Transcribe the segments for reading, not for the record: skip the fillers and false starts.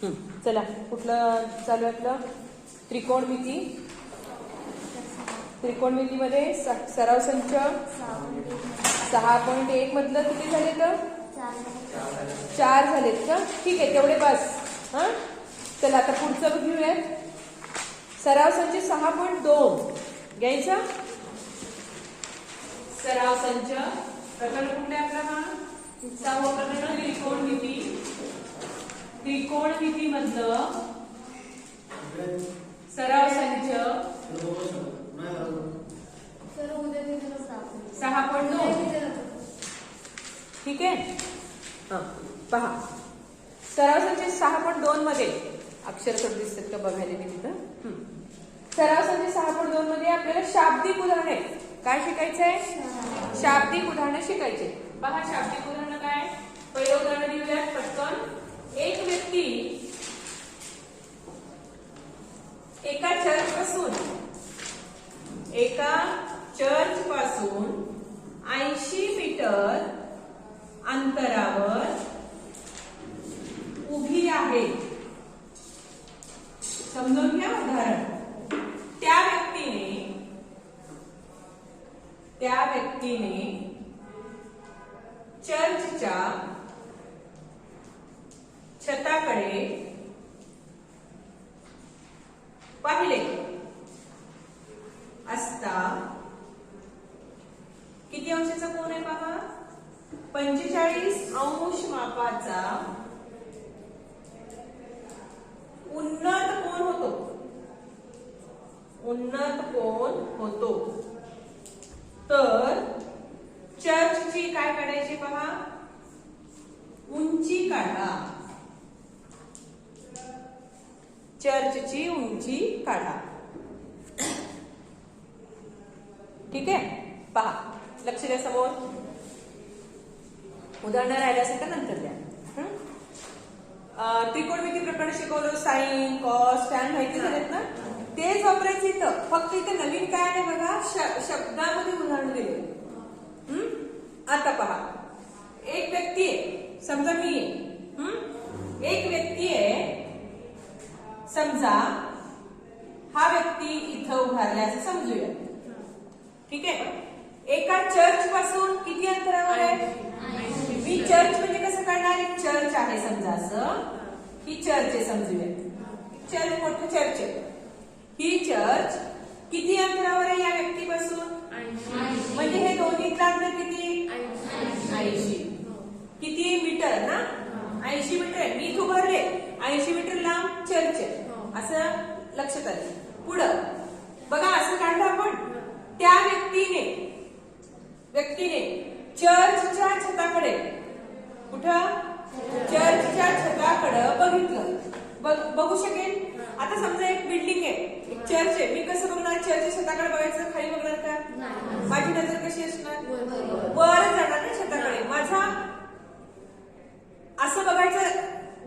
चला कुठलं चालू आहे आपलं त्रिकोणमिती. त्रिकोणमितीमध्ये सराव संच 6.1 मधलं किती झाले तर 4 झालेत का? ठीक आहे, तेवढे बस. हा चला आता पुढचं घेऊयात. सराव संच 6.2 घ्यायचा. सराव संच प्रकरण कुठले आपला हा 6वं प्रकरण त्रिकोणमिती. त्रिकोणमिती मधलं सराव संच 6.2. ठीक आहे, पहा सराव संच 6.2 मध्ये अक्षर कसे दिसतात का बघायला मी तिथं. सराव संच 6.2 मध्ये आपल्याला शाब्दिक उदाहरणे काय शिकायचं आहे? शाब्दिक उदाहरणे शिकायचे. पहा शाब्दिक उदाहरण काय. पहिलं उदाहरण देऊयात पटकन. एक व्यक्ती एका चर्च पासून 80 मीटर अंतरावर उभी आहे. समजून घ्या उदाहरण. त्या व्यक्तीने चर्चच्या छताकडे पाहिले असता किती अंशाचा कोन आहे पहा. 45 अंश मापाचा उन्नत कोन होतो. तर चर्चची काय काढायची पहा, उंची काढा. चर्चची उंची काढा. ठीक आहे, पहा लक्ष द्या. समोर उदाहरण राहिलं असेल तर नंतर द्या. त्रिकोणमिती प्रकरण शिकवलं. साइन कॉस टॅन माहिती झालेत ना, तेच वापरायचं इथं. फक्त इथं नवीन काय आहे बघा, शब्दामध्ये उदाहरण दिले. आता पहा, एक व्यक्ती आहे, समजा मी आहे. एक व्यक्ती आहे, समजा हा व्यक्ती इथं उभारला असं समजूया. ठीक आहे, एका चर्च पासून किती अंतरावर आहे. मी चर्च म्हणजे कसं काढणार, एक चर्च आहे समजा, असं ही चर्च आहे समजूया. चर्च मोठं चर्च आहे. ही चर्च किती अंतरावर आहे या व्यक्तीपासून, म्हणजे हे दोन्हीतलं अंतर किती 80. किती मीटर ना, 80 मीटर आहे. मी इथं उभारले, 80 मीटर लांब चर्च आहे असं लक्षात आलं. पुढं बघा असं काढलं आपण. त्या व्यक्तीने चर्चच्या छताकडे, कुठं चर्चच्या छताकडे बघितलं, बघू शकेल. आता समजा एक बिल्डिंग आहे, एक चर्च आहे. मी कसं बघणार, चर्चच्या छताकडे बघायचं, खाली बघणार का? माझी नजर कशी असणार, वर जाणार ना छताकडे. माझा असं बघायचं,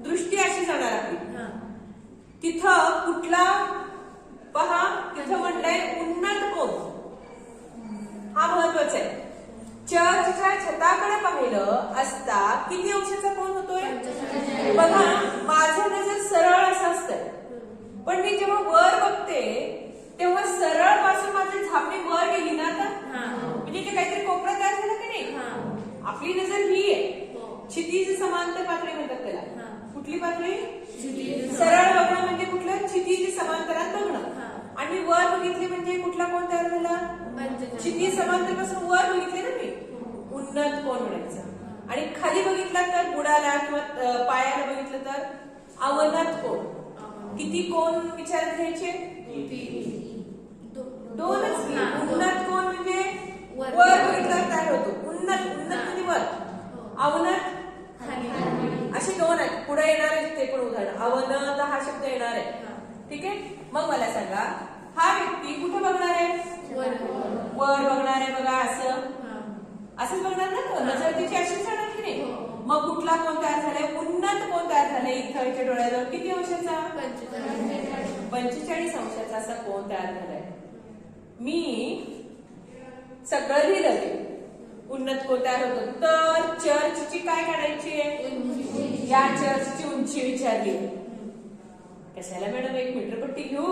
दृष्टी अशी जाणार आपली. तिथं कुठला पहा, तिथं म्हणलंय उन्नत कोन. हा महत्वाचा आहे. चर्चच्या छताकडे पाहिलं असता किती अंशाचा कोन होतोय बघा. माझं नजर सरळ असं असतंय, पण मी जेव्हा वर बघते तेव्हा सरळ पासून माझी झापणी वर गेली ना. आता म्हणजे ते काहीतरी कोपरा तयार झाला की नाही. आपली नजर ही आहे. क्षितिज समांतर पातळी म्हणतात त्याला. कुठली पातळी, सरळ बघणं म्हणजे कुठलं, क्षितिज समांतरात बघणं. आणि वर बघितली म्हणजे कुठला कोण तयार झाला, क्षितिज समांतर पासून वर बघितले ना मी, उन्नत कोन म्हणायचं. आणि खाली बघितला तर बुडाला किंवा पायाला बघितलं तर अवनत कोन. किती कोन विचारात घ्यायचे, 2च. उन्नत कोन म्हणजे वर बघितला तयार होतो. उन्नत म्हणजे वर, अवनत असे 2 आहेत. पुढे येणार आहे ते पण उदाहरण. अवनत हा शब्द येणार आहे. ठीक आहे, मग मला सांगा हा व्यक्ती कुठे बघणार आहे, वर बघणार आहे बघा. असंच बघणार ना, नजर तिची अशीच जाणार की नाही. मग कुठला कोण तयार झालाय, उन्नत कोण तयार झालाय. इथं डोळ्याजवळ किती अंशाचा, 45 अंशाचा असा कोण तयार झालाय. मी सगळं लिहिलं ते. उन्नत कोण तयार होतं. तर चर्चची काय काढायची आहे, या चर्चची उंची विचारली. कशाला मॅडम एक मीटरपट्टी घेऊ,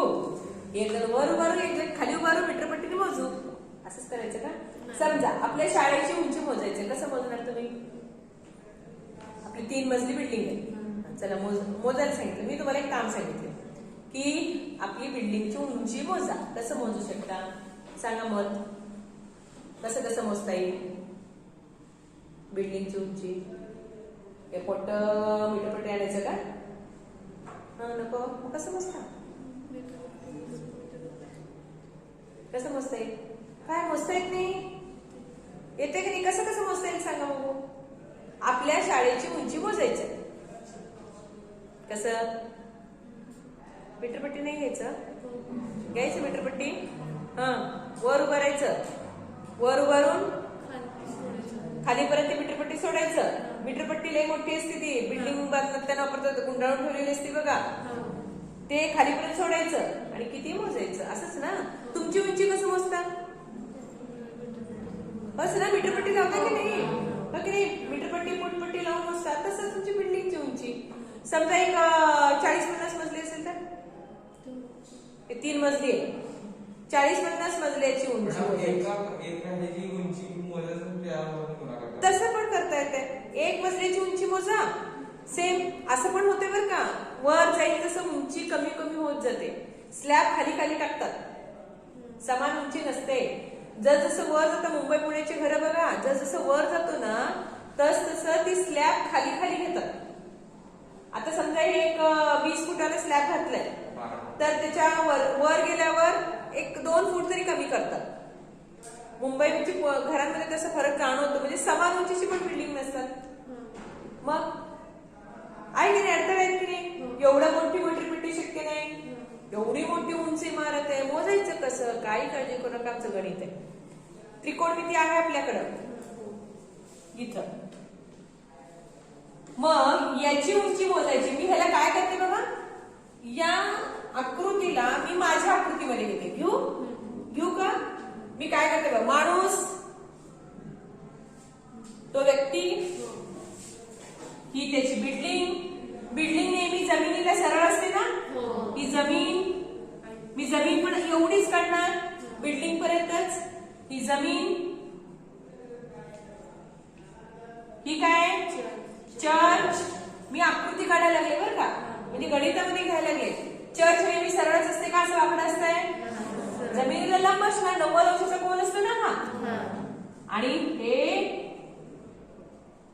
एक जण वर उभारू एक जण खाली उभारू, मीटरपट्टीने मोजू. असंच करायचं का? समजा आपल्या शाळेची उंची मोजायची, कसं मोजणार तुम्ही? आपली 3 मजली बिल्डिंग आहे, चला मोजायला सांगितलं. मी तुम्हाला एक काम सांगितलं की आपली बिल्डिंगची उंची मोजा. कसं मोजू शकता सांगा मत? कसं कसं मोजता येईल बिल्डिंगची उंची? हे मोठं मीटरपट्टी आणायचं का? नको. मग कसं मोजता? कसं मोजता येईल? काय मोजता येत नाही? येते की नाही? कसं कसं मोजता येईल सांगा बघू? आपल्या शाळेची उंची मोजायचं. कसं? मीटरपट्टी नाही घ्यायचं मीटरपट्टी. वर उभारायचं, वर उभारून खालीपर्यंत मीटरपट्टी सोडायचं. मीटरपट्टी लई मोठी असते, ती बिल्डिंग बांधताना वापरतात, गुंडाळून ठेवलेली असते बघा, ते खालीपर्यंत सोडायचं आणि किती मोजायचं. असंच ना तुमची उंची कसं मोजता? बस ना, मीटरपट्टी लावता की नाही? मीटरपट्टी फुटपट्टी लावून मोजता. तसं तुमची बिल्डिंगची उंची. समजा एक 40-50 मजली असेल तर 3 मजली आहे, 40-50 मजल्याची उंची. तसं पण करता येते. 1 मजल्याची उंची मोजा. सेम असं पण होते बरं का. वर जाईल तसं उंची कमी कमी होत जाते. स्लॅब खाली खाली टाकतात, समान उंची नसते. जसं वर जातं, मुंबई पुण्याची घरं बघा, जसं वर जातो ना तसं ती स्लॅब खाली खाली घेतात. आता समजा हे एक 20 फुटाला स्लॅब घातलाय, तर त्याच्या वर गेल्यावर एक 2 फूट तरी कमी करतात. मुंबईची घरांमध्ये तसा फरक जाणवतो, म्हणजे समान उंचीची पण बिल्डिंग नसतात. मग आहे की नाही? अडथळा आहे की नाही? एवढं मोठी मीटरपट्टी शक्य नाही, एवढी मोठी उंच इमारत आहे, मोजायचं कसं? काही काळजी करू नका, आमचं गणित आहे. त्रिकोणमिती आहे आपल्याकडं इथं. मग याची उंची मोजायची. मी ह्याला काय करते बघा, या आकृतीला मी माझ्या आकृतीमध्ये घेते. घेऊ का? मी काय करते बघा, माणूस, तो व्यक्ती, ही त्याची बिल्डिंग. बिल्डिंग नेहमी जमिनीला सरळ असते ना, ही जमीन. मी जमीन पण एवढीच काढणार बिल्डिंग पर्यंतच. ही जमीन, ही काय? चर्च. मी आकृती काढायला लागले बरं का, म्हणजे गणितामध्ये घ्यायला लागले. चर्च नेहमी सरळच असते का, असं वाकडं असतंय? जमिनीला लंब असणार, 90 अंशाचा कोन असतो ना हा. आणि हे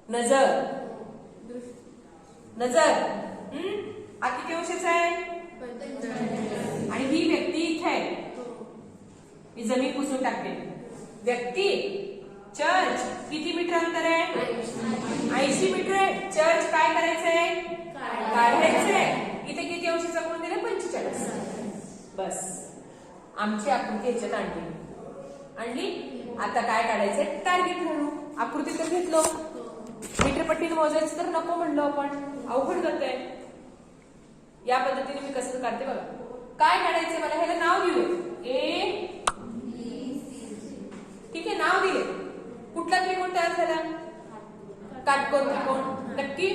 नजर. हा किती अंशाचा आहे? आणि ही व्यक्ती इथे आहे. मी जमीन पुसून टाकते. व्यक्ती, चर्च किती मीटर अंतर आहे? 80 मीटर आहे. चर्च काय करायचंय? काढायचंय. इथे किती अंशाचा कोन दिला? 45. बस आमची आकृती ह्याच्यात आणली. आता काय काढायचंय? टार्गेट म्हणू. आकृती तर घेतलो, मीटरपट्टीने मोजायचं तर नको म्हणलो आपण, अवघड करतोय. या पद्धतीने मी कसं काढते बघा. काय काढायचंय मला? ह्याला नाव दिले ए, ठीक आहे, नाव दिले. कुठला त्रिकोण तयार झाला? काटकोन त्रिकोण. नक्की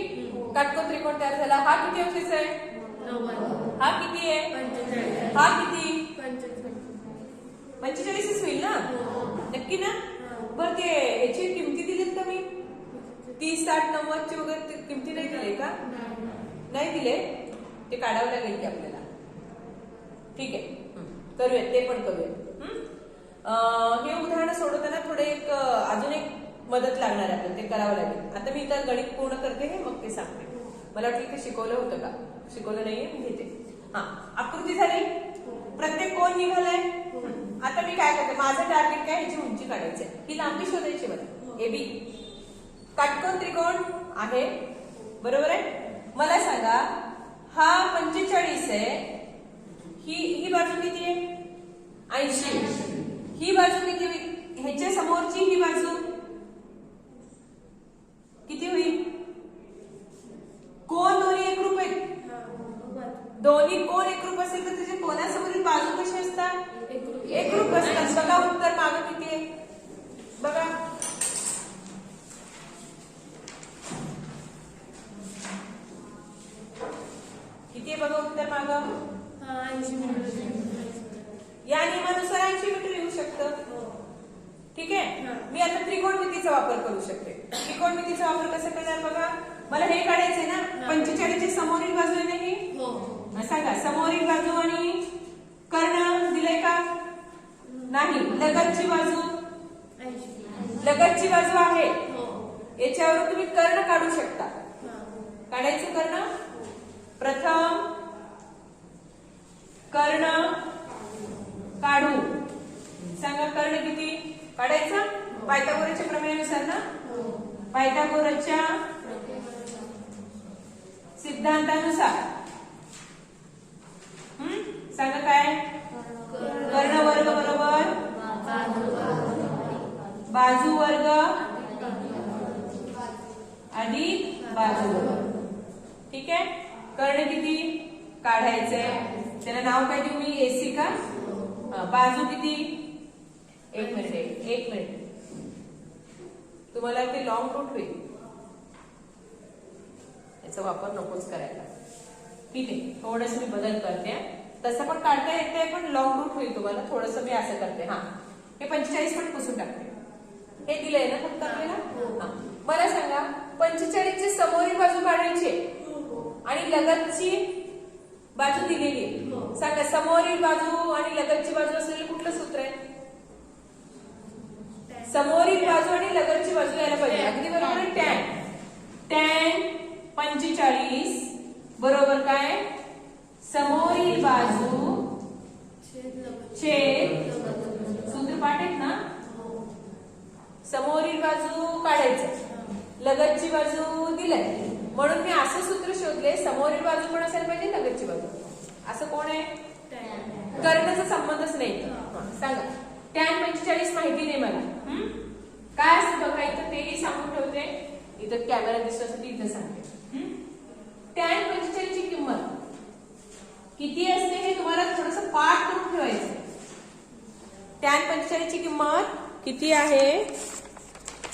काटकोन त्रिकोण तयार झाला. हा किती अंशाचा आहे? 90. हा किती आहे? हा किती? 45 होईल ना? नक्की ना? बरं ते याची किमती दिलीत का मी? 30, 60, 90 ची वगैरे किमती नाही दिले का? नाही दिले. ते काढावं लागेल की आपल्याला. ठीक आहे, करूयात, ते पण करूयात. हे उदाहरण सोडवताना थोडे अजून एक मदत लागणार आहे, ते करावं लागेल. आता मी इथं गणित पूर्ण करते हे, मग ते सांगते. मला वाटतं ते शिकवलं होतं का? शिकवलं नाहीये, मी घेते. आकृती झाली, प्रत्येक कोण निघालाय. आता मी काय करते, माझं टार्गेट काय? ह्याची उंची काढायची आहे, ही लांबी शोधायची मला. AB काटकोन त्रिकोण आहे, बरोबर आहे. मला सांगा, हा 45 आहे, ही बाजू किती आहे? 80. ही बाजू किती? ह्याच्या समोरची ही बाजू किती होईल? कोण दोन्ही एकरूप आहेत? दोन्ही कोण एकरूप असेल तर त्याच्या कोणासमोरील बाजू कशी असतात? एकरूप असतात. बघा उत्तर मागं किती आहे बघा. किती आहे बघा उत्तर मागं. 80 मीटर. या नियमानुसार 80 मीटर येऊ शकतं. ठीक आहे. मी आता त्रिकोणमितीचा वापर करू शकते. त्रिकोणमितीचा वापर कसा करणार बघा. मला हे काढायचंय ना. 45 ची समोरील बाजू आहे ना ही. सांगा समोरील बाजू आणि कर्ण दिलंय का. नाही. लगतची बाजू. लगतची बाजू आहे. याच्यावर तुम्ही कर्ण काढू शकता. काढायचं कर्ण. प्रथम कर्ण काढू. सांगा कर्ण किती काढायचा. पायथागोरसच्या प्रमेयानुसार ना. पायथागोरसच्या सिद्धांतानुसार. सांगा काय. कर्ण वर्ग बरोबर बाजू वर्ग अधिक बाजू वर्ग. ठीक आहे. कर्ण किती काढायचंय. त्याला नाव काय देऊ मी. एसी का. बाजू किती. एक मिनिट तुम्हाला ते लॉंग रूट होईल. याचा वापर नकोच करायला. ठीक आहे. थोडस मी बदल करते. तसं पण काढता येते पण लॉंग रूट होईल तुम्हाला. थोडस मी असं करते. हे 45 पण पुसून टाकते. हे दिलंय ना फक्त आपल्याला. मला सांगा 45 ची समोरील बाजू काढायची आणि लगतची बाजू दिलेली आहे. सांगा समोरील बाजू आणि लगतची बाजू असलेलं कुठलं सूत्र आहे. समोरील बाजू आणि लगतची बाजू यायला पाहिजे. अगदी बरोबर आहे. टॅन 45 बरोबर काय. समोरील बाजू छेद सूत्र पाठ आहेत ना. समोरील बाजू काढायचं. लगतची बाजू दिलाय म्हणून मी असं सूत्र शोधले. समोरील बाजू पण असायला पाहिजे लगतची बाजू. असं कोण आहे. कर्णाचा संबंधच नाही. सांगा. टॅन 45 माहिती नाही मला. काय असतं बघा. इथं तेही सांगून ठेवते. इथं कॅमेरा दिसण्यासाठी इथं सांगते. टॅन 45 ची किंमत किती असते हे तुम्हाला थोडस पाठ करून ठेवायचं. टॅन 45 ची किंमत किती आहे.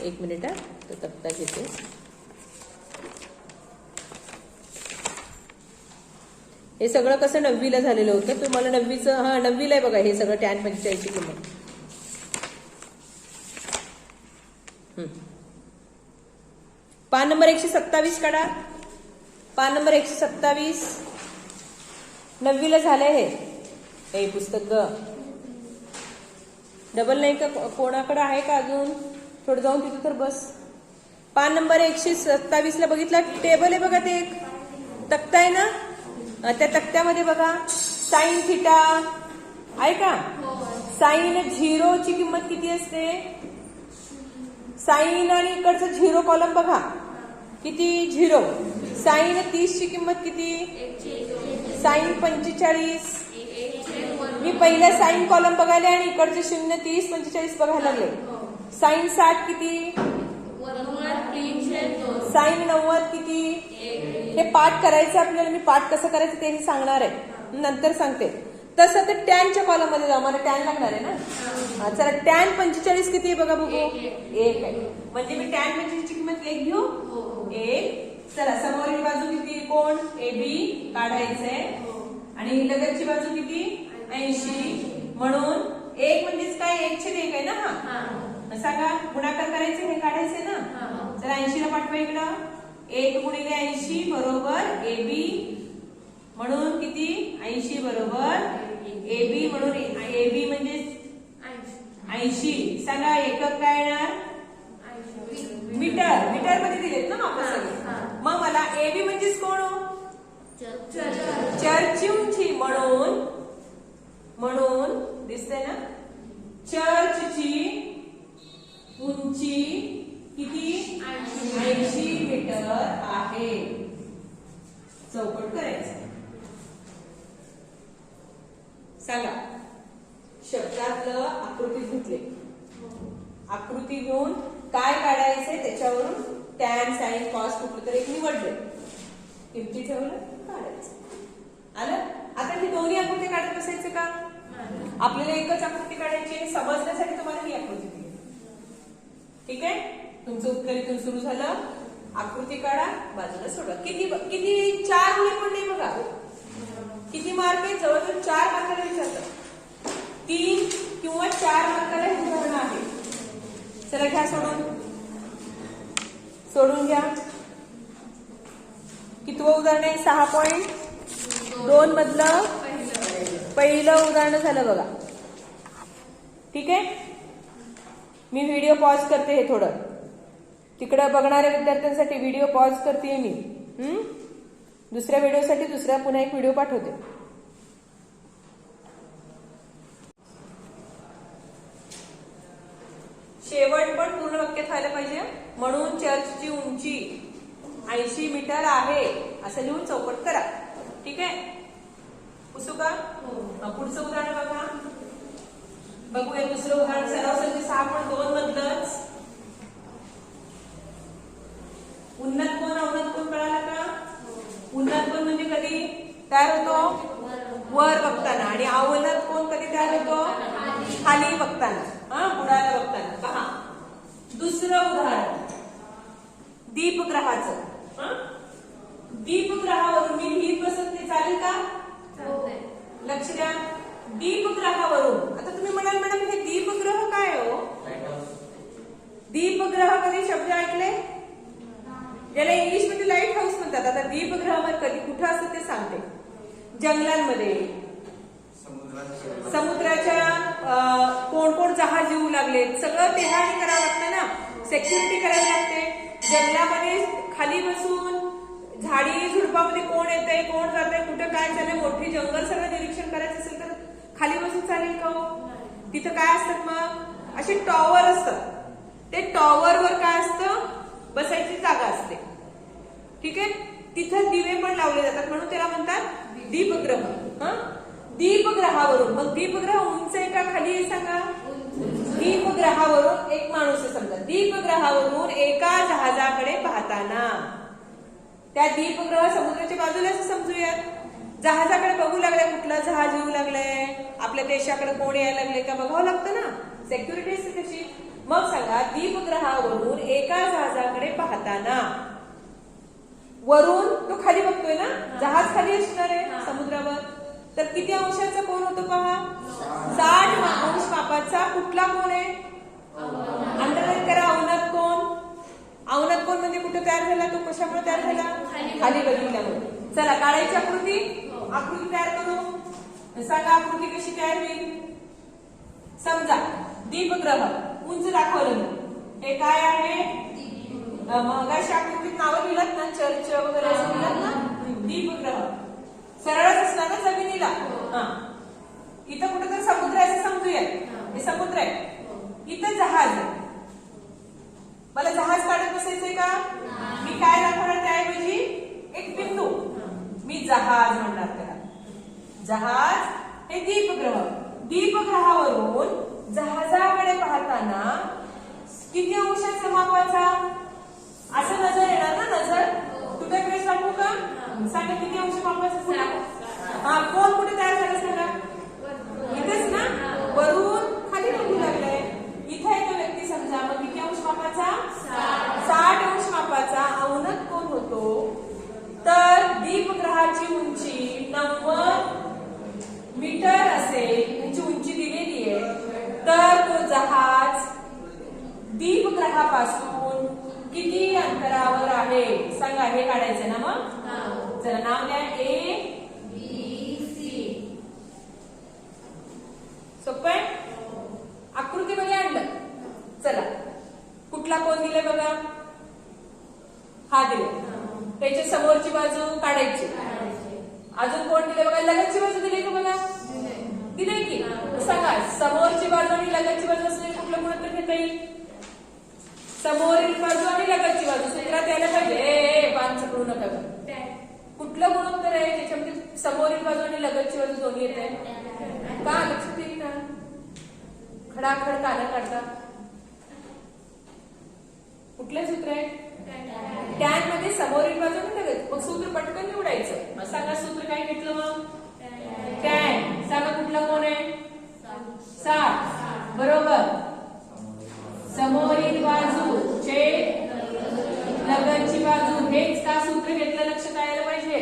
एक मिनिट तो तक्ता घेते. हे सगळं कसं 9वीला झालेलं होतं. तुम्हाला 9वीचं 9वीला आहे बघा हे सगळं. टॅन 45 ची किंमत. पान नंबर 127 काढा. पान नंबर 127 9वीला झालंय हे पुस्तक. डबल नाही का कोणाकडे आहे का अजून. थोडं जाऊन तिथं तर बस. पान नंबर 127 ला बघितला टेबल आहे बघा. ते एक तक्ता आहे ना. त्या तक्त्यामध्ये बघा साइन थिटा आहे का. साइन 0 ची किंमत किती असते. साइन आणि इकडचं 0 कॉलम बघा किती 0. साइन 30 ची किंमत किती. साइन 45. मी पहिला साइन कॉलम बघायला आणि इकडचे 0 30 45 बघायला लागले. साइन 60 किती. साइन 90 किती. हे पाठ करायचं आपल्याला. मी पाठ कसं करायचं तेही सांगणार आहे नंतर सांगते. तसं तर टॅनच्या कॉलम मध्ये जाऊ. मला टॅन लागणार आहे ना. चला टॅन 45 किती आहे बघा बघू. 1 आहे. म्हणजे मी टॅन 45 ची किंमत 1 घेऊ. 1. चला समोरील बाजू किती. कोण AB काढायचंय आणि लगतची बाजू किती 80. म्हणून 1 म्हणजेच काय 1/1 आहे ना. सांगा गुणाकार करायचे. हे काढायचे ना. चला 80 ला पाठवा इकडं. 1 गुणिले 80 बरोबर AB. म्हणून किती 80 बरोबर AB. म्हणून AB म्हणजे 80. सांगा एकक काय येणार. मीटर. मीटर मध्ये दिलेत ना आपण सगळे. मग मला AB म्हणजेच कोण. चर्चची उंची. म्हणून दिसतंय ना. चर्चची उंची किती 80 मीटर आहे. चौकट करायचं. सांगा शब्दातलं आकृती घेतले. आकृती घेऊन काय काढायचंय त्याच्यावरून टॅन साइन कॉस कुठलं तरी एक निवडले. किमती ठेवलं काढायचं. आलं. आता ही दोन्ही आकृती काढत बसायचं का. आपल्याला एकच आकृती काढायची. समजण्यासाठी तुम्हाला ही आकृती दिली. ठीक आहे. तुमचं उत्तर इथून सुरू झालं. आकृती काढा बाजूला सोडवा. किती 4 ओळी पण नाही बघा. किती मार्क आहे? जवळजवळ 4 मार्काला विचारतात. 3 किंवा 4 मार्काला हे उदाहरण आहे. चला घ्या सोडून घ्या. कितवं उदाहरण आहे? 6.2 मधलं पहिलं उदाहरण झालं बघा. ठीक आहे, मी व्हिडिओ पॉज करते. हे थोडं तिकडे बघणाऱ्या विद्यार्थ्यांसाठी व्हिडिओ पॉज करते मी. दुसऱ्या व्हिडिओसाठी पुन्हा एक व्हिडिओ पाठवते. शेवट पण पूर्ण वाक्यात व्हायला पाहिजे. म्हणून चर्चची उंची 80 मीटर आहे असं लिहून चौकट करा. ठीक आहे, पुसू का? पुढचं उदाहरण बघा. बघूया दुसरं उदाहरण. सराव संच 6.2 मधलंच उन्नत कोण अवनत कोण कळाला का? उन्नत कोण म्हणजे कधी तयार होतो? वर बघताना. आणि अवनत कोण कधी तयार होतो? खाली बघताना, बुडाला बघताना. पहा दुसरं उदाहरण दीपग्रहाचं. दीपग्रहावरून मी लिहित बसत नाही, चालेल का? लक्ष द्या. दीपग्रहावरून. आता तुम्ही म्हणाल मॅडम हे दीपग्रह काय हो? दीपग्रह कधी शब्द ऐकले? ज्याला इंग्लिशमध्ये लाईट हाऊस म्हणतात. आता दीपग्रह कधी कुठं असतं ते सांगते. जंगलांमध्ये, समुद्राच्या कोण कोण जहाज येऊ लागलेत, सगळं तेहाणी करावं लागतं ना, सेक्युरिटी करावी लागते. जंगलामध्ये खाली बसून झाडी झुडपामध्ये कोण येतंय, कोण जातंय, कुठं काय चाललंय, मोठी जंगल सगळं निरीक्षण करायचं असेल तर खाली बसून चालेल का हो? तिथं काय असतात मग? असे टॉवर असतात. ते टॉवरवर काय असतं? बसायची जागा असते. ठीक आहे, तिथं दिवे पण लावले जातात, म्हणून त्याला म्हणतात दीपग्रह. दीपग्रहावरून. मग दीपग्रह उंच आहे का खाली आहे सांगा? दीपग्रहावरून एक माणूस आहे समजा. दीपग्रहावरून एका जहाजाकडे पाहताना. त्या दीपग्रह समुद्राच्या बाजूला असं समजूयात. जहाजाकडे बघू लागलाय, कुठलं जहाज येऊ लागलंय, आपल्या देशाकडे कोण यायला लागले का बघावं लागतं ना, सेक्युरिटी असते त्याची. मग सांगा दीपग्रहावरून एका जहाजाकडे पाहताना. वरून तो खाली बघतोय ना, जहाज खाली असणार आहे समुद्रावर. तर किती अंशाचा कोण होतो पहा? 60 अंश मापाचा. कुठला कोण आहे? अंडरलाईन करा. अवनत कोण. अवनत कोण म्हणजे कुठे तयार झाला? तो कशामुळे तयार झाला? खाली बघितल्यामुळे. चला काढायची आकृती. आकृती तयार करू. सांगा आकृती कशी तयार होईल? समजा दीपग्रह उंच दाखवलं. हे काय आहे? मग अशा आकृतीत नावं लिहिलं ना, चर्च वगैरे असं लिहिलं ना. दीपग्रह सरळच असणार ना जमिनीला. इथं कुठं तर समुद्र आहे असं समजूया. हे समुद्र आहे, इथं जहाज आहे. मला जहाज काढत बसायचंय का? मी काय दाखवणार त्याऐवजी? एक बिंदू. मी जहाज म्हणणार त्याला. जहाज हे दीपग्रह. दीपग्रहावरून जहाजाकडे पाहताना किती अंशाचा मापाचा? असं नजर येणार ना, नजर. तुझ्या वेळेस दाखवू का? सांगा किती अंश मापाचा? कोण कुठे तयार झालं सांगा? इथेच ना, वरून खाली बघू लागलंय. इथे एक व्यक्ती समजा. मग किती अंश मापाचा? 60 अंश मापाचा. अवनत कोण होतो? तर दीपग्रहाची उंची 90 मीटर असेल. त्याची उंची दिलेली आहे. तर तो जहाज दीपग्रहापासून किती अंतरावर आहे सांगा. हे काढायचं ना. मग चला नाव द्या. ABC. सोपं आहे. आकृतीमध्ये आणलं. चला कुठला कोण दिले बघा. हा दिले. त्याच्या समोरची बाजू काढायची. अजून कोण दिले बघा. लगतची बाजू दिली का बघा? दिले की. सांगा समोरची बाजू आणि लगतची बाजू असलेली कुठलं गुणोत्तर घेता येईल? समोरील बाजू आणि लगतची बाजू सूत्रात यायला पाहिजे. पान चकळू नका. कुठलं गुणोत्तर आहे ज्याच्यामध्ये समोरील बाजू आणि लगतची बाजू दोन्ही येत आहे? का लक्षात येईल ना? खडाखड कानं काढता. कुठलं सूत्र आहे? टॅन मध्ये समोरील बाजू आणि लगत. मग सूत्र पटकन निवडायचं. सांगा सूत्र काय घेतलं मग? टॅन. सांगा कुठला कोण आहे? 60. बरोबर. समोरील बाजू छेद लगतची बाजू. हेच का सूत्र घेतलं लक्षात यायला पाहिजे.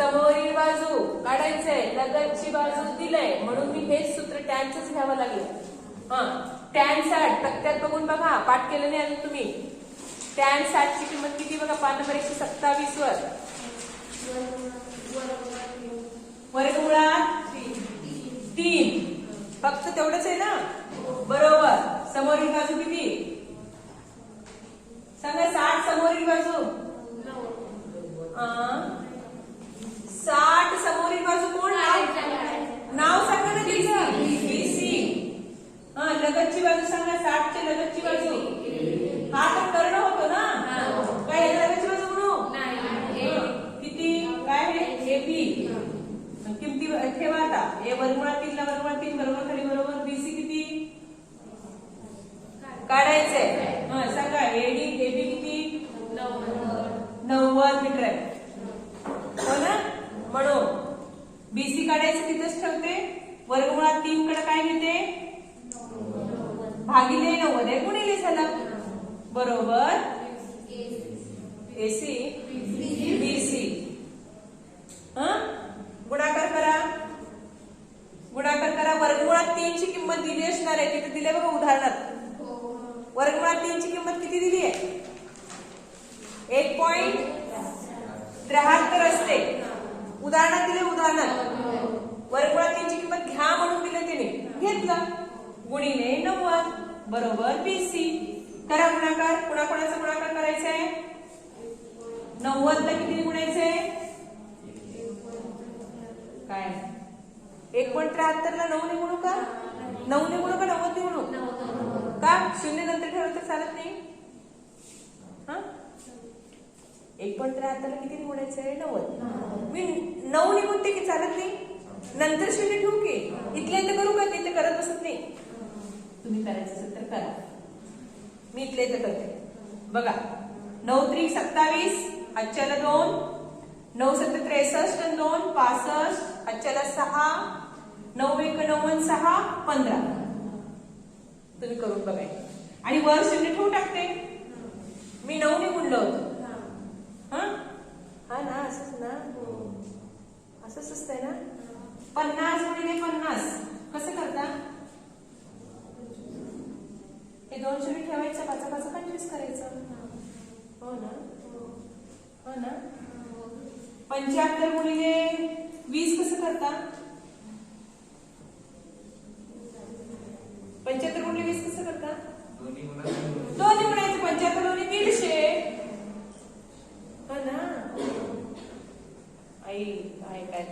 समोरील बाजू काढायचंय, लगतची बाजू दिलंय, म्हणून मी हेच सूत्र टॅनच घ्यावं लागेल. हा, टॅन 60 तक्त्यात बघून बघा, पाठ केलं नाही अजून तुम्ही. टॅन 60 ची किंमत किती बघा, पान नंबर 127 वर. वर्गमुळात 3. फक्त तेवढंच आहे ना, बरोबर. समोरील बाजू किती सांगा, 60 समोरील बाजू 60 समोरील बाजू कोण, नाव सांगा ना तिचं, बीसी. हा, लगतची बाजू सांगा, 60 ची लगतची बाजू, हा तर कर्ण होतो ना, काय लगतची बाजू म्हणू किती, काय आहे एबी. किमती ठेवा आता, ए वर्गमुळात 3 ला वर्गमुळात 3 बरोबर खाली बरोबर, बीसी किती काढायचंय. हा सांगा, एडी एबी किती 90 मीटर आहे, हो ना. म्हणून बीसी काढायचं तिथंच ठेवते, वर्गमुळात 3 कडे काय घेते, भागिले 90 आहे, गुणिले झाला, बरोबर. AC BC. हा, गुणाकार करा, गुणाकार करा. वर्गमुळात 3 ची किंमत दिली असणार आहे, तिथे दिले बघा उदाहरणात. वर्गमुळात 3 ची किंमत किती दिली आहे, 1.73 असते. उदाहरणात दिले, उदाहरणात वर्गमुळात 3 ची किंमत घ्या म्हणून दिले, त्याने घेतलं, गुणिले 90 बरोबर बीसी. करा गुणाकार, कोणाकोणाचा गुणाकार करायचा आहे, 90 ला किती गुणायचंय, काय 1.73 ला 9 ने गुणू का, 9 ने गुणू का 90 ने गुणू का, शून्य नंतर ठेवलं तर चालत नाही. हा, 1.73 ला किती गुणायचंय, 90. मी 9 ने गुणते की चालत नाही, नंतर शून्य ठेवू की, इथल्या इथे करू का, तिथे करत बसत नाही. तुम्ही करायचं असेल तर करा, मी इथल्या इथे करते बघा. 9 त्रिक 27, आजच्याला 2, 9 7 63 आणि 2 65, आजच्याला 6, 9 1 9 6 15. तुम्ही करून बघाय, आणि वर शून्य ठेवून टाकते. मी 9 ने गुणलं होतं. हा हा ना, असंच ना, असंच असतंय ना. 50 गुणिले 50 कसं करता, हे 2 शून्य ठेवायचं, 5 5 25 करायचं, हो ना, हो ना. 75 गुणिले 20 कसं करता, 75 गुणिले 20 कसं करता, दोन्ही गुणायचं, 75 दोन्ही 150, हो ना. आई काय काय,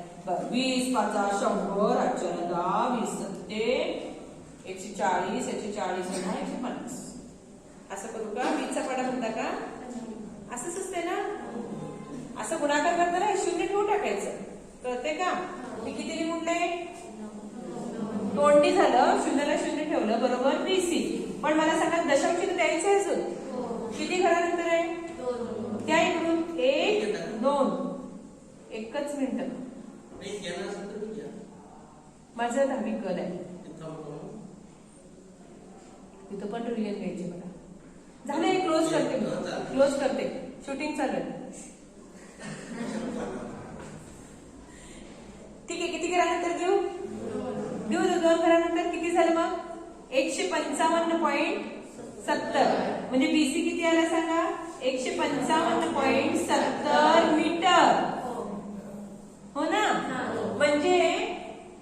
20 5 100, आजच्याला 10, 20 7 140, 140 150. असं करू का, 20चा पाडा म्हणता का, असंच असते ना. असं गुणाकार करताना शून्य ठेवून टाकायचं, कळते का. मी किती गुणले, तोंडी झालं, शून्याला शून्य ठेवलं, बरोबर बीसी. पण मला सांगा, दशांश द्यायचं आहे अजून, किती घरानंतर आहे, त्या इकडून 1 2, एकच मिनिट, माझं 10वी कल आहे, तिथं पण रिलियन घ्यायचे मला. झालं, क्लोज करते, क्लोज करते, शूटिंग चालू आहे. ठीक आहे, किती घरानंतर देऊ, देऊ 2 घरानंतर किती झालं मग, 155.70. म्हणजे बीसी किती आला सांगा, 155.70 मीटर, हो ना. म्हणजे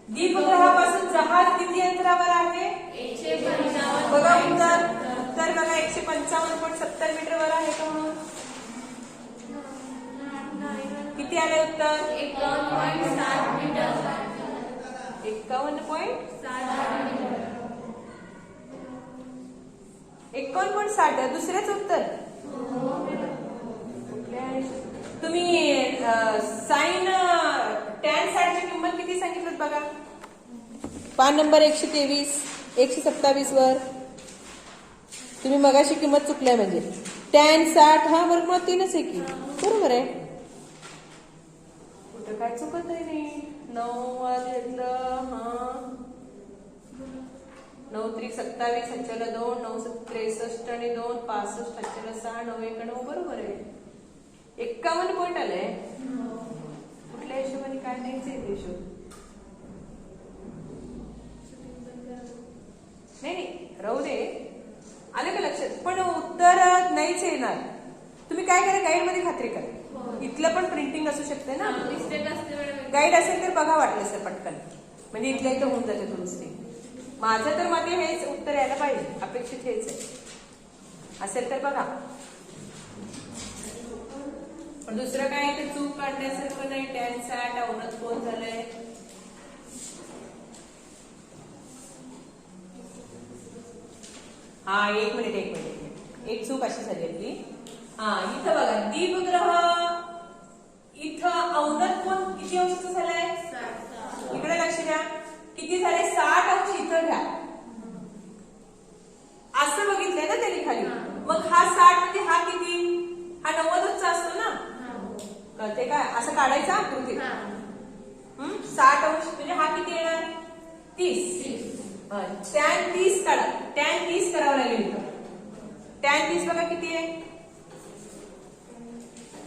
दीपगृहापासून जहाज किती अंतरावर आहे, 155. बघा उत्तर, उत्तर बघा, 155.70 मीटर वर आहे का म्हणून. किती आले उत्तर, 51.60 मीटर, 51.60. दुसरेच उत्तर. तुम्ही साइन टॅन 60 ची किंमत किती सांगितलं बघा, पान नंबर 123 127 वर. तुम्ही मगाशी किंमत चुकल्या, म्हणजे टॅन 60 हा वर्गमुळात 3च आहे की, बरोबर आहे. कुठं काय चुकत नाही. 9 घेतलं, हा 9 त्रिक 27, हच्च्याला 2, 9 7 63 आणि 2 65, हच्च्याला 6, 9 1 9, बरोबर आहे. 51 पॉइंट आलंय. कुठल्या हिशोब. नाही राहू दे. आलं का लक्षात. पण उत्तर नाहीच येणार. तुम्ही काय करा, गाईड मध्ये खात्री करा. इथलं पण प्रिंटिंग असू शकते ना. गाईड असेल तर बघा वाटलं सर पटकन, म्हणजे इथल्या इथं होऊन जाते दुरुस्ती. माझं तर मते हेच उत्तर यायला पाहिजे, अपेक्षित हेच आहे. असेल तर बघा. पण दुसरं काय ते चूक काढण्यासारखं नाही. टॅन सॅट अवनत कोण झालंय. हा एक मिनिट एक चूक अशी झाली आपली. हा इथं बघा दीपग्रह, इथं अवनत कोण किती अंशाचा झालाय. इकडे लक्ष द्या. किती झाले 60 अंश इथं घ्या. असं बघितलंय ना त्यांनी खाली. मग हा 60 म्हणजे हा किती, हा 90चा असतो ना. कळते काय. असं काढायचं आकृतीत. 60 अंश म्हणजे हा किती येणार 30. टॅन 30 काढा. टॅन 30 करावं लागेल इथं. टॅन 30 बघा किती आहे.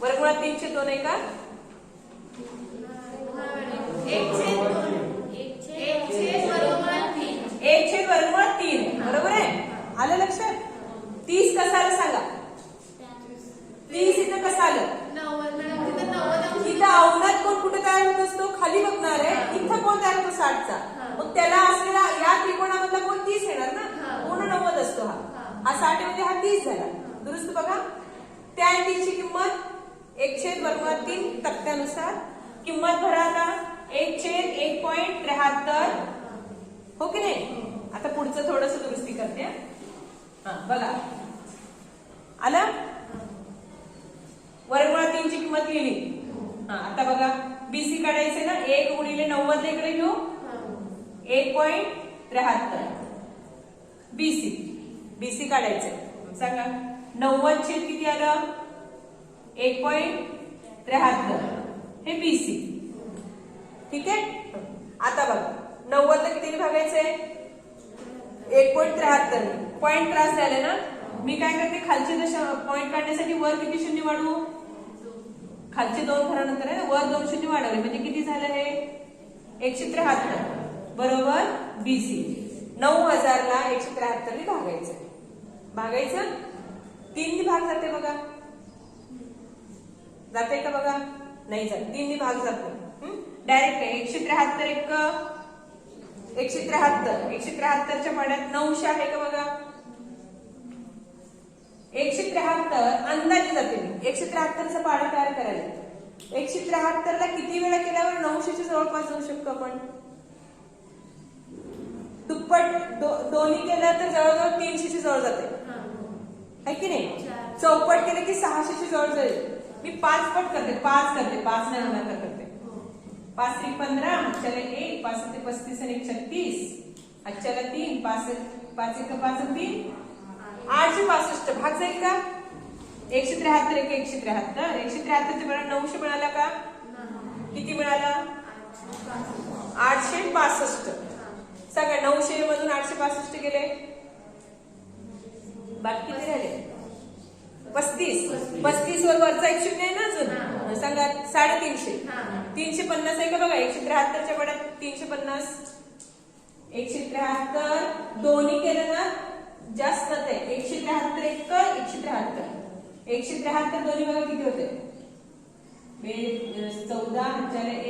वर्गमुळात 302 आहे का. 1/3 बरोबर आहे. आलं लक्षात. 30 कसं आलं सांगा. 30 इथं कसं आलं. इथं अवनत कोण कुठे तयार होत असतो, खाली बघणार आहे. इथं कोण तयार होतो 60चा. मग त्याला असलेला या त्रिकोणामधला कोण 30 येणार ना. पूर्ण 90 असतो हा 60 म्हणजे हा 30 झाला. दुरुस्त बघा. टॅन 30 ची किंमत 1/3 तक्त्यानुसार. किंमत भरा आता 1/1.73. हो की नाही. आता पुढचं थोडस दुरुस्ती करते. हा बघा आलं. वर्गमुळात 3 ची किंमत लिहिली. हा आता बघा बीसी काढायचे ना. 1 गुणिले 90 इकडे घेऊ. 1.73 बीसी काढायचं. सांगा 90 छेद किती आलं 1.73. हे बीसी. ठीक आहे. आता बघा 90 ला किती भागायचंय 1.73. पॉईंट त्रास झाले ना. मी काय करते, खालचे पॉईंट काढण्यासाठी वर किती शून्य वाढवू. खालचे 2 घरानंतर आहे वर 2 शून्य वाढवले म्हणजे किती झालं हे 173 बरोबर बीसी. 9000 ला 173 ने भागायचं. 3 ने भाग जाते बघा. जाते का बघा. नाही जात. 3 ने भाग जातो. डायरेक्ट 173च्या पाड्यात 900 आहे का बघा. 173 अंदाजे जाते मी. 173चा पाडा तयार करायला. 173 ला किती वेळा केल्यावर 900च्या जवळपास जाऊ शकतो आपण. दुप्पट दोन्ही केलं तर जवळजवळ 300च्या जवळ जाते आहे की नाही. चौपट केलं की 600च्या जवळ जाईल. मी 5 पट करते. 5 नाही होणार करते. 5 3 15 चले 1 5 ते 35 आणि 1 36 अच्छा 3 5 5 1 5 3 865 भाग जाईल का. 173 173 बरोबर 900 मिळाला का. किती मिळाला 865. सगळं 900 मधून 865 गेले. बाकी किती राहिले 35 वर वरचा 1 शून्य आहे ना अजून. सांगा 350. 350 आहे का बघा. 173च्या पड्यात 350. 173 दोन्ही केलं ना जास्त जाते. 173 1 173. 173 दोन्ही बघा किती होते 14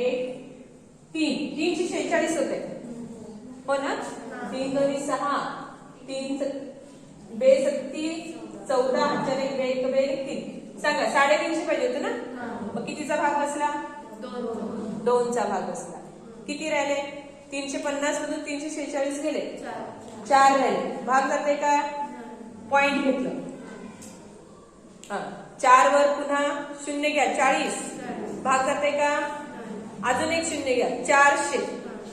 1 3 346 होते. हो ना. 3 2 6 3 बेस 30 14 1 3. सांगा 350 पाहिजे होतं ना. मग कितीचा भाग बसला 2चा भाग बसला. किती राहिले 350 मधून 346 गेले. 4 राहिले. भाग जाते का. पॉइंट घेतलं. 4 वर पुन्हा शून्य घ्या 40. भाग जाते का. अजून 1 शून्य घ्या 400.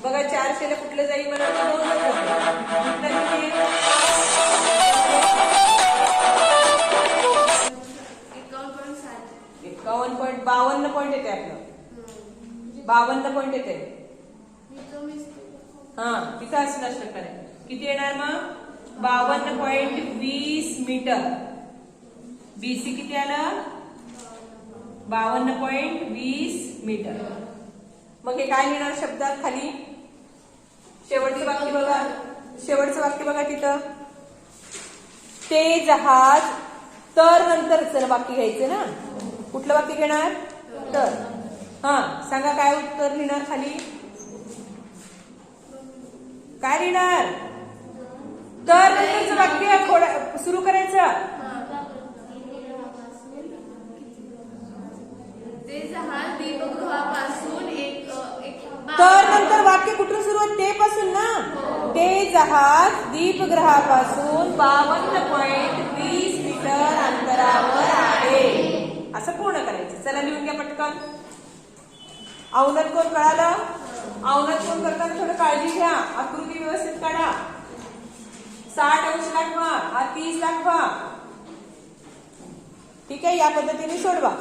बघा 400 ला कुठलं जाईल मला 51 पॉईंट येते आपलं. 52 पॉईंट येते. हा तिथं असणार प्रकारे किती येणार मग 52.20 मीटर. बीसी किती आलं 52.20 मीटर. मग हे काय लिहिणार शब्दात खाली? शेवटचं वाक्य बघा, शेवटचं वाक्य बघा तिथं, ते जहाज तर नंतरचं वाक्य घ्यायचं ना. कुठलं वाक्य घेणार? तर. हा, सांगा काय उत्तर लिहिणार खाली? काय लिहिणार? तर नंतरचं वाक्य थोडं सुरू करायचं. ते जहाज दीपगृहापासून तर नंतर वाक्य कुठून सुरू आहे? ते पासून ना. ते जहाज दीपगृहापासून 52.20 मीटर अंतरावर आहे, असं पूर्ण करायचं. चला लिहून घ्या पटकन. अवनत कोण कळालं? अवनत कोण करताना थोडं काळजी घ्या, आकृती व्यवस्थित काढा. 60 अंश दाखवा, हा 30 दाखवा. ठीक आहे, या पद्धतीने सोडवा.